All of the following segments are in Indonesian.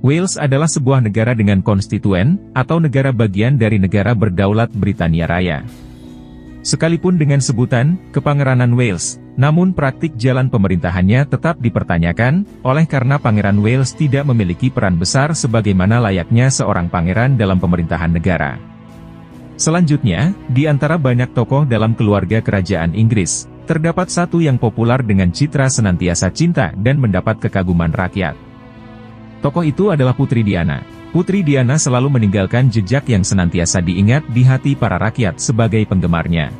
Wales adalah sebuah negara dengan konstituen, atau negara bagian dari negara berdaulat Britania Raya. Sekalipun dengan sebutan, Kepangeranan Wales, namun praktik jalan pemerintahannya tetap dipertanyakan, oleh karena Pangeran Wales tidak memiliki peran besar sebagaimana layaknya seorang pangeran dalam pemerintahan negara. Selanjutnya, di antara banyak tokoh dalam keluarga kerajaan Inggris, terdapat satu yang populer dengan citra senantiasa cinta dan mendapat kekaguman rakyat. Tokoh itu adalah Putri Diana. Putri Diana selalu meninggalkan jejak yang senantiasa diingat di hati para rakyat sebagai penggemarnya.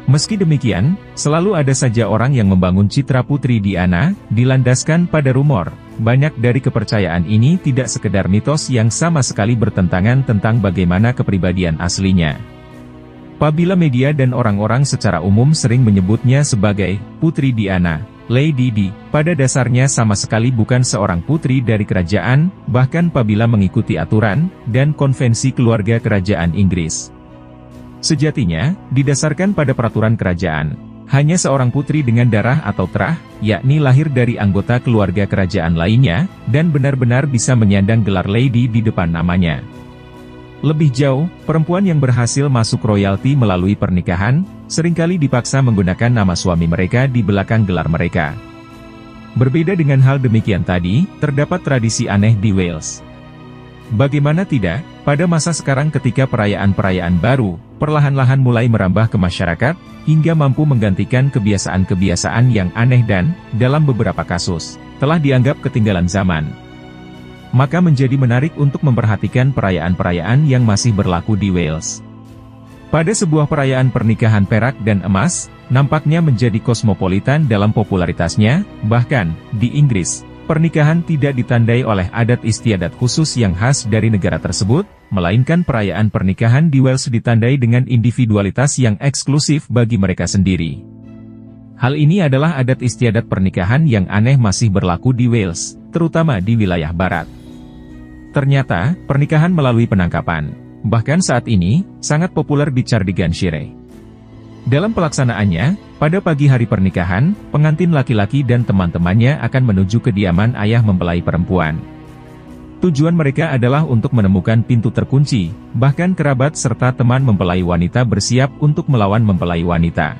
Meski demikian, selalu ada saja orang yang membangun citra Putri Diana, dilandaskan pada rumor. Banyak dari kepercayaan ini tidak sekedar mitos yang sama sekali bertentangan tentang bagaimana kepribadian aslinya. Apabila media dan orang-orang secara umum sering menyebutnya sebagai Putri Diana, Lady Di, pada dasarnya sama sekali bukan seorang putri dari kerajaan, bahkan apabila mengikuti aturan dan konvensi keluarga kerajaan Inggris. Sejatinya, didasarkan pada peraturan kerajaan, hanya seorang putri dengan darah atau terah, yakni lahir dari anggota keluarga kerajaan lainnya, dan benar-benar bisa menyandang gelar Lady di depan namanya. Lebih jauh, perempuan yang berhasil masuk royalti melalui pernikahan, seringkali dipaksa menggunakan nama suami mereka di belakang gelar mereka. Berbeda dengan hal demikian tadi, terdapat tradisi aneh di Wales. Bagaimana tidak, pada masa sekarang ketika perayaan-perayaan baru, perlahan-lahan mulai merambah ke masyarakat, hingga mampu menggantikan kebiasaan-kebiasaan yang aneh dan, dalam beberapa kasus, telah dianggap ketinggalan zaman. Maka menjadi menarik untuk memperhatikan perayaan-perayaan yang masih berlaku di Wales. Pada sebuah perayaan pernikahan perak dan emas, nampaknya menjadi kosmopolitan dalam popularitasnya, bahkan, di Inggris, pernikahan tidak ditandai oleh adat istiadat khusus yang khas dari negara tersebut, melainkan perayaan pernikahan di Wales ditandai dengan individualitas yang eksklusif bagi mereka sendiri. Hal ini adalah adat istiadat pernikahan yang aneh masih berlaku di Wales, terutama di wilayah barat. Ternyata, pernikahan melalui penangkapan, bahkan saat ini, sangat populer di Cardiganshire. Dalam pelaksanaannya, pada pagi hari pernikahan, pengantin laki-laki dan teman-temannya akan menuju kediaman ayah mempelai perempuan. Tujuan mereka adalah untuk menemukan pintu terkunci, bahkan kerabat serta teman mempelai wanita bersiap untuk melawan mempelai wanita.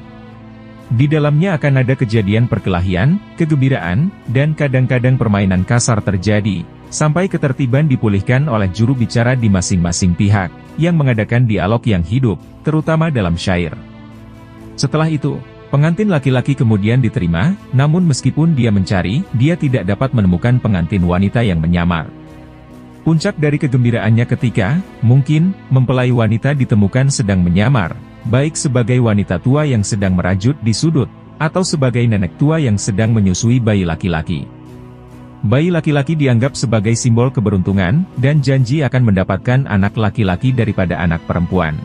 Di dalamnya akan ada kejadian perkelahian, kegembiraan, dan kadang-kadang permainan kasar terjadi, sampai ketertiban dipulihkan oleh juru bicara di masing-masing pihak, yang mengadakan dialog yang hidup, terutama dalam syair. Setelah itu, pengantin laki-laki kemudian diterima, namun meskipun dia mencari, dia tidak dapat menemukan pengantin wanita yang menyamar. Puncak dari kegembiraannya ketika, mungkin, mempelai wanita ditemukan sedang menyamar, baik sebagai wanita tua yang sedang merajut di sudut, atau sebagai nenek tua yang sedang menyusui bayi laki-laki. Bayi laki-laki dianggap sebagai simbol keberuntungan, dan janji akan mendapatkan anak laki-laki daripada anak perempuan.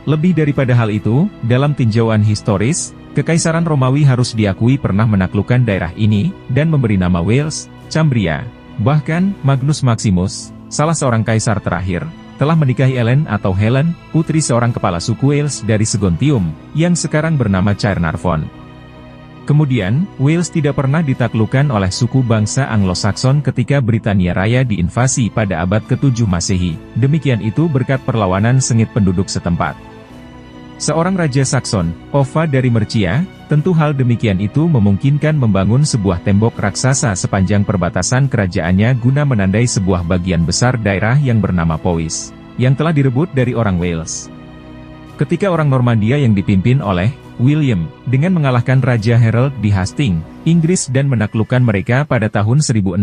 Lebih daripada hal itu, dalam tinjauan historis, Kekaisaran Romawi harus diakui pernah menaklukkan daerah ini, dan memberi nama Wales, Cambria. Bahkan, Magnus Maximus, salah seorang kaisar terakhir, telah menikahi Ellen atau Helen, putri seorang kepala suku Wales dari Segontium, yang sekarang bernama Caernarfon. Kemudian, Wales tidak pernah ditaklukkan oleh suku bangsa Anglo-Saxon ketika Britania Raya diinvasi pada abad ke-7 Masehi. Demikian itu berkat perlawanan sengit penduduk setempat. Seorang Raja Saxon, Offa dari Mercia, tentu hal demikian itu memungkinkan membangun sebuah tembok raksasa sepanjang perbatasan kerajaannya guna menandai sebuah bagian besar daerah yang bernama Powys, yang telah direbut dari orang Wales. Ketika orang Normandia yang dipimpin oleh William, dengan mengalahkan Raja Harold di Hastings, Inggris dan menaklukkan mereka pada tahun 1066,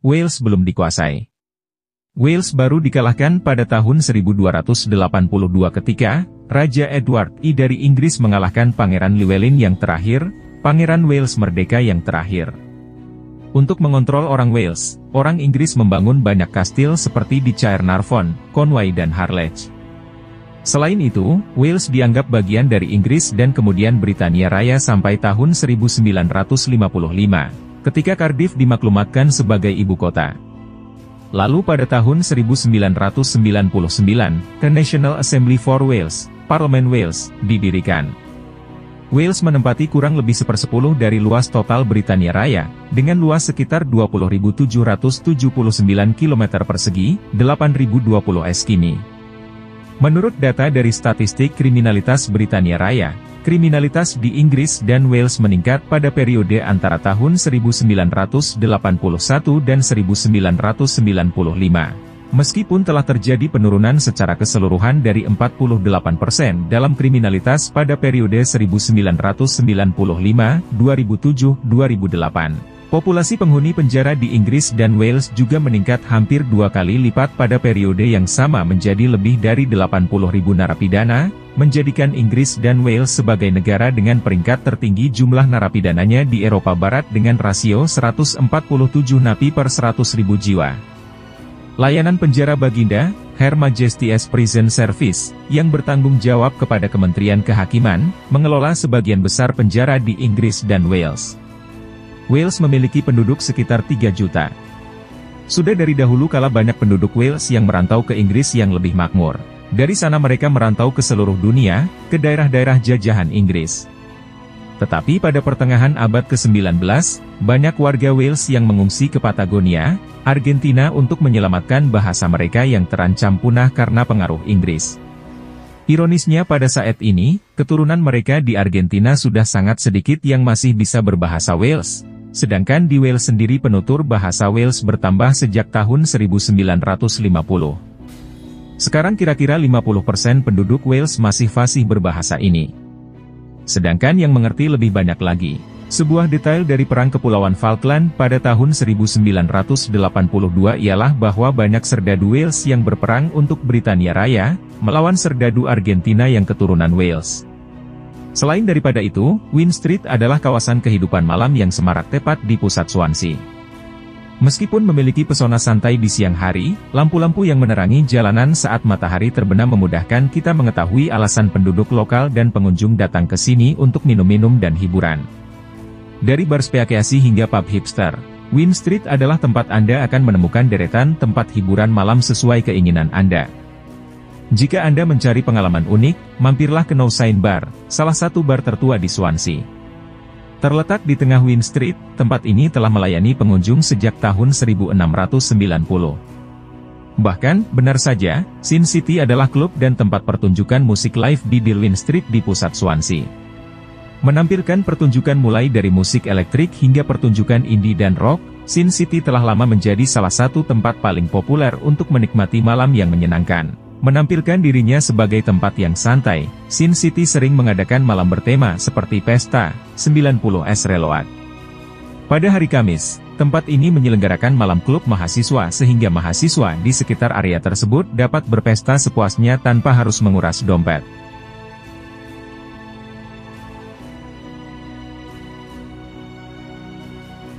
Wales belum dikuasai. Wales baru dikalahkan pada tahun 1282 ketika Raja Edward I dari Inggris mengalahkan Pangeran Llywelyn yang terakhir, Pangeran Wales Merdeka yang terakhir. Untuk mengontrol orang Wales, orang Inggris membangun banyak kastil seperti di Caernarfon, Conway dan Harlech. Selain itu, Wales dianggap bagian dari Inggris dan kemudian Britania Raya sampai tahun 1955, ketika Cardiff dimaklumatkan sebagai ibu kota. Lalu pada tahun 1999, The National Assembly for Wales, Parlemen Wales, didirikan. Wales menempati kurang lebih 1/10 dari luas total Britania Raya, dengan luas sekitar 20.779 km persegi, 8.020 km². Menurut data dari statistik kriminalitas Britania Raya, kriminalitas di Inggris dan Wales meningkat pada periode antara tahun 1981 dan 1995. Meskipun telah terjadi penurunan secara keseluruhan dari 48% dalam kriminalitas pada periode 1995, 2007, 2008. Populasi penghuni penjara di Inggris dan Wales juga meningkat hampir 2 kali lipat pada periode yang sama menjadi lebih dari 80.000 narapidana, menjadikan Inggris dan Wales sebagai negara dengan peringkat tertinggi jumlah narapidananya di Eropa Barat dengan rasio 147 napi per 100.000 jiwa. Layanan penjara Baginda, Her Majesty's Prison Service, yang bertanggung jawab kepada Kementerian Kehakiman, mengelola sebagian besar penjara di Inggris dan Wales. Wales memiliki penduduk sekitar 3 juta. Sudah dari dahulu kala banyak penduduk Wales yang merantau ke Inggris yang lebih makmur. Dari sana mereka merantau ke seluruh dunia, ke daerah-daerah jajahan Inggris. Tetapi pada pertengahan abad ke-19, banyak warga Wales yang mengungsi ke Patagonia, Argentina untuk menyelamatkan bahasa mereka yang terancam punah karena pengaruh Inggris. Ironisnya pada saat ini, keturunan mereka di Argentina sudah sangat sedikit yang masih bisa berbahasa Wales. Sedangkan di Wales sendiri penutur bahasa Wales bertambah sejak tahun 1950. Sekarang kira-kira 50% penduduk Wales masih fasih berbahasa ini. Sedangkan yang mengerti lebih banyak lagi. Sebuah detail dari Perang Kepulauan Falkland pada tahun 1982 ialah bahwa banyak serdadu Wales yang berperang untuk Britania Raya, melawan serdadu Argentina yang keturunan Wales. Selain daripada itu, Wyn Street adalah kawasan kehidupan malam yang semarak tepat di pusat Swansea. Meskipun memiliki pesona santai di siang hari, lampu-lampu yang menerangi jalanan saat matahari terbenam memudahkan kita mengetahui alasan penduduk lokal dan pengunjung datang ke sini untuk minum-minum dan hiburan. Dari bar speakeasy hingga pub hipster, Wyn Street adalah tempat Anda akan menemukan deretan tempat hiburan malam sesuai keinginan Anda. Jika Anda mencari pengalaman unik, mampirlah ke No Sign Bar, salah satu bar tertua di Swansea. Terletak di tengah Wyn Street, tempat ini telah melayani pengunjung sejak tahun 1690. Bahkan, benar saja, Sin City adalah klub dan tempat pertunjukan musik live di Wyn Street di pusat Swansea. Menampilkan pertunjukan mulai dari musik elektrik hingga pertunjukan indie dan rock, Sin City telah lama menjadi salah satu tempat paling populer untuk menikmati malam yang menyenangkan. Menampilkan dirinya sebagai tempat yang santai, Sin City sering mengadakan malam bertema seperti Pesta 90s Reload. Pada hari Kamis, tempat ini menyelenggarakan malam klub mahasiswa sehingga mahasiswa di sekitar area tersebut dapat berpesta sepuasnya tanpa harus menguras dompet.